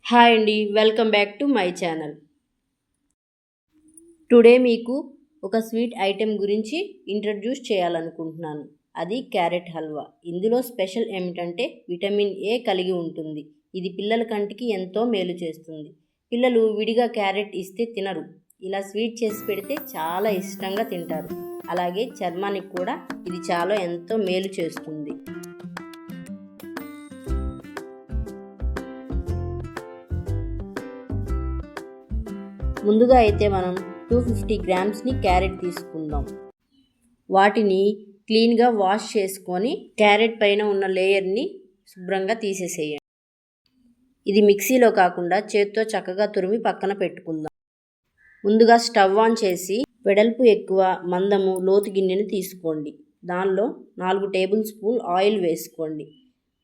Hi అండి, welcome back to my channel. Today మీకు ఒక స్వీట్ ఐటెం గురించి ఇంట్రడ్యూస్ చేయాలనుకుంటున్నాను. అది క్యారెట్ హల్వా. ఇందులో స్పెషల్ ఏమిటంటే విటమిన్ ఏ కలిగి ఉంటుంది. ఇది పిల్లల కంటికి ఎంతో మేలు చేస్తుంది. పిల్లలు విడిగా క్యారెట్ ఇస్తే తినరు. ఇలా స్వీట్ చేసి పెడితే చాలా ఇష్టంగా తింటారు. అలాగే చర్మానికి కూడా ఇది ఎంతో మేలు చేస్తుంది. ముందుగా అయితే మనం 250 గ్రామ్స్ని క్యారెట్ తీసుకుందాం. వాటిని క్లీన్గా వాష్ చేసుకొని క్యారెట్ పైన ఉన్న లేయర్ని శుభ్రంగా తీసేసేయండి. ఇది మిక్సీలో కాకుండా చేత్తో చక్కగా తురిమి పక్కన పెట్టుకుందాం. ముందుగా స్టవ్ ఆన్ చేసి వెడల్పు ఎక్కువ మందము లోతు గిన్నెను తీసుకోండి. దానిలో 4 టేబుల్ స్పూన్ ఆయిల్ వేసుకోండి.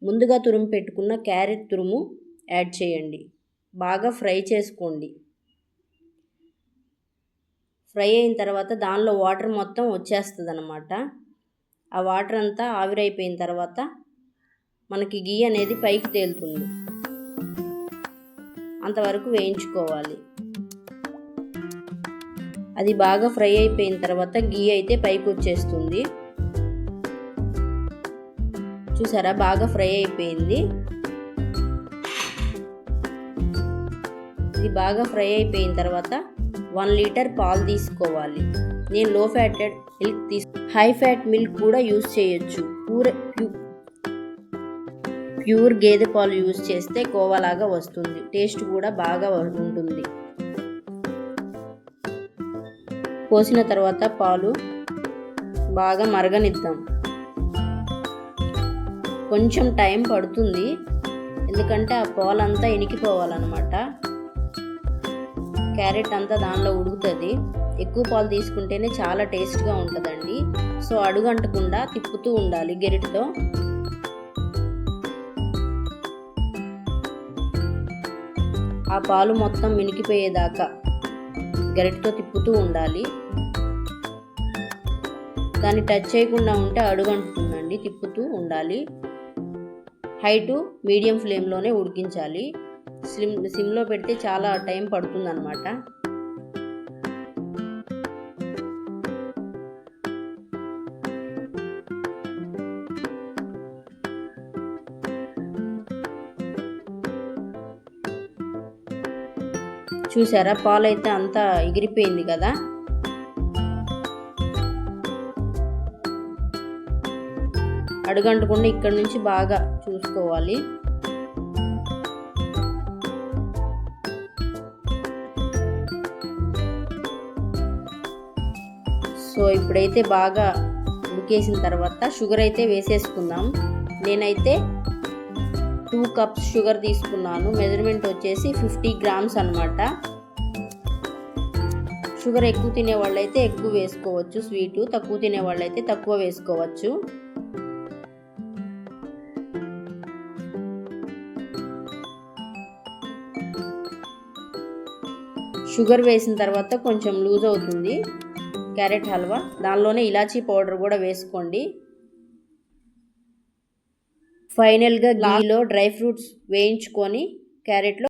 ముందుగా తురిమి పెట్టుకున్న క్యారెట్ తురుము యాడ్ చేయండి. బాగా ఫ్రై చేసుకోండి. ఫ్రై అయిన తర్వాత దానిలో వాటర్ మొత్తం వచ్చేస్తుంది అన్నమాట. ఆ వాటర్ అంతా ఆవిరైపోయిన తర్వాత మనకి గీ అనేది పైకి తేలుతుంది. అంతవరకు వేయించుకోవాలి. అది బాగా ఫ్రై అయిపోయిన తర్వాత గీ అయితే పైకి వచ్చేస్తుంది. చూసారా, బాగా ఫ్రై అయిపోయింది. ఇది బాగా ఫ్రై అయిపోయిన తర్వాత 1 లీటర్ పాలు తీసుకోవాలి. నేను లో fatted milk high fat milk కూడా యూజ్ చేయొచ్చు. ప్యూర్ గేదె పాలు యూజ్ చేస్తే కోవాలాగా వస్తుంది. టేస్ట్ కూడా బాగా ఉంటుంది. పోసిన తర్వాత పాలు బాగా మరగనిద్దాం. కొంచెం టైం పడుతుంది, ఎందుకంటే ఆ పాలంతా ఇనికిపోవాలన్నమాట. క్యారెట్ అంతా దానిలో ఉడుకుతుంది. ఎక్కువ పాలు తీసుకుంటేనే చాలా టేస్ట్గా ఉంటుందండి. సో అడుగంటకుండా తిప్పుతూ ఉండాలి గరిటెతో. ఆ పాలు మొత్తం మినికిపోయేదాకా గరిటెతో తిప్పుతూ ఉండాలి. దాన్ని టచ్ చేయకుండా ఉంటే అడుగంటుతుందండి. తిప్పుతూ ఉండాలి. హై టు మీడియం ఫ్లేమ్లోనే ఉడికించాలి. సిమ్లో పెడితే చాలా టైం పడుతుందన్నమాట. చూసారా, పాలైతే అంతా ఎగిరిపోయింది కదా. అడుగంటకుండా ఇక్కడ నుంచి బాగా చూసుకోవాలి. సో ఇప్పుడైతే బాగా ఉడికేసిన తర్వాత షుగర్ అయితే వేసేసుకుందాం. నేనైతే 2 కప్స్ షుగర్ తీసుకున్నాను. మెజర్మెంట్ వచ్చేసి 50 గ్రామ్స్ అన్నమాట. షుగర్ ఎక్కువ తినే వాళ్ళైతే ఎక్కువ వేసుకోవచ్చు స్వీటు, తక్కువ తినే వాళ్ళైతే తక్కువ వేసుకోవచ్చు. షుగర్ వేసిన తర్వాత కొంచెం లూజ్ అవుతుంది క్యారెట్ హల్వా. దానిలోనే ఇలాచీ పౌడర్ కూడా వేసుకోండి. ఫైనల్గా గీలో డ్రై ఫ్రూట్స్ వేయించుకొని క్యారెట్లో